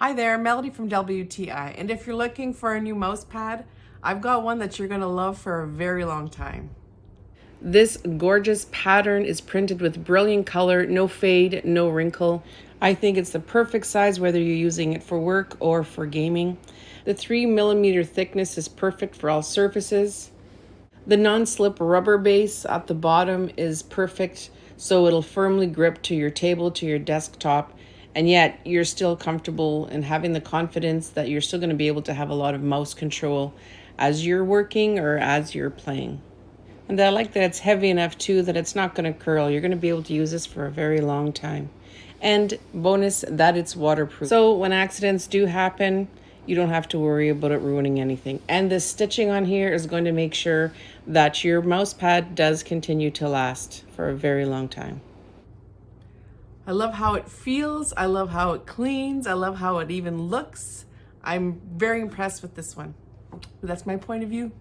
Hi there, Melody from WTI, and if you're looking for a new mouse pad, I've got one that you're going to love for a very long time. This gorgeous pattern is printed with brilliant color, no fade, no wrinkle. I think it's the perfect size whether you're using it for work or for gaming. The 3mm thickness is perfect for all surfaces. The non-slip rubber base at the bottom is perfect, so it'll firmly grip to your table, to your desktop, and yet you're still comfortable and having the confidence that you're still going to be able to have a lot of mouse control as you're working or as you're playing. And I like that it's heavy enough too that it's not going to curl. You're going to be able to use this for a very long time. And bonus, that it's waterproof. So when accidents do happen, you don't have to worry about it ruining anything. And the stitching on here is going to make sure that your mouse pad does continue to last for a very long time. I love how it feels. I love how it cleans. I love how it even looks. I'm very impressed with this one. But that's my point of view.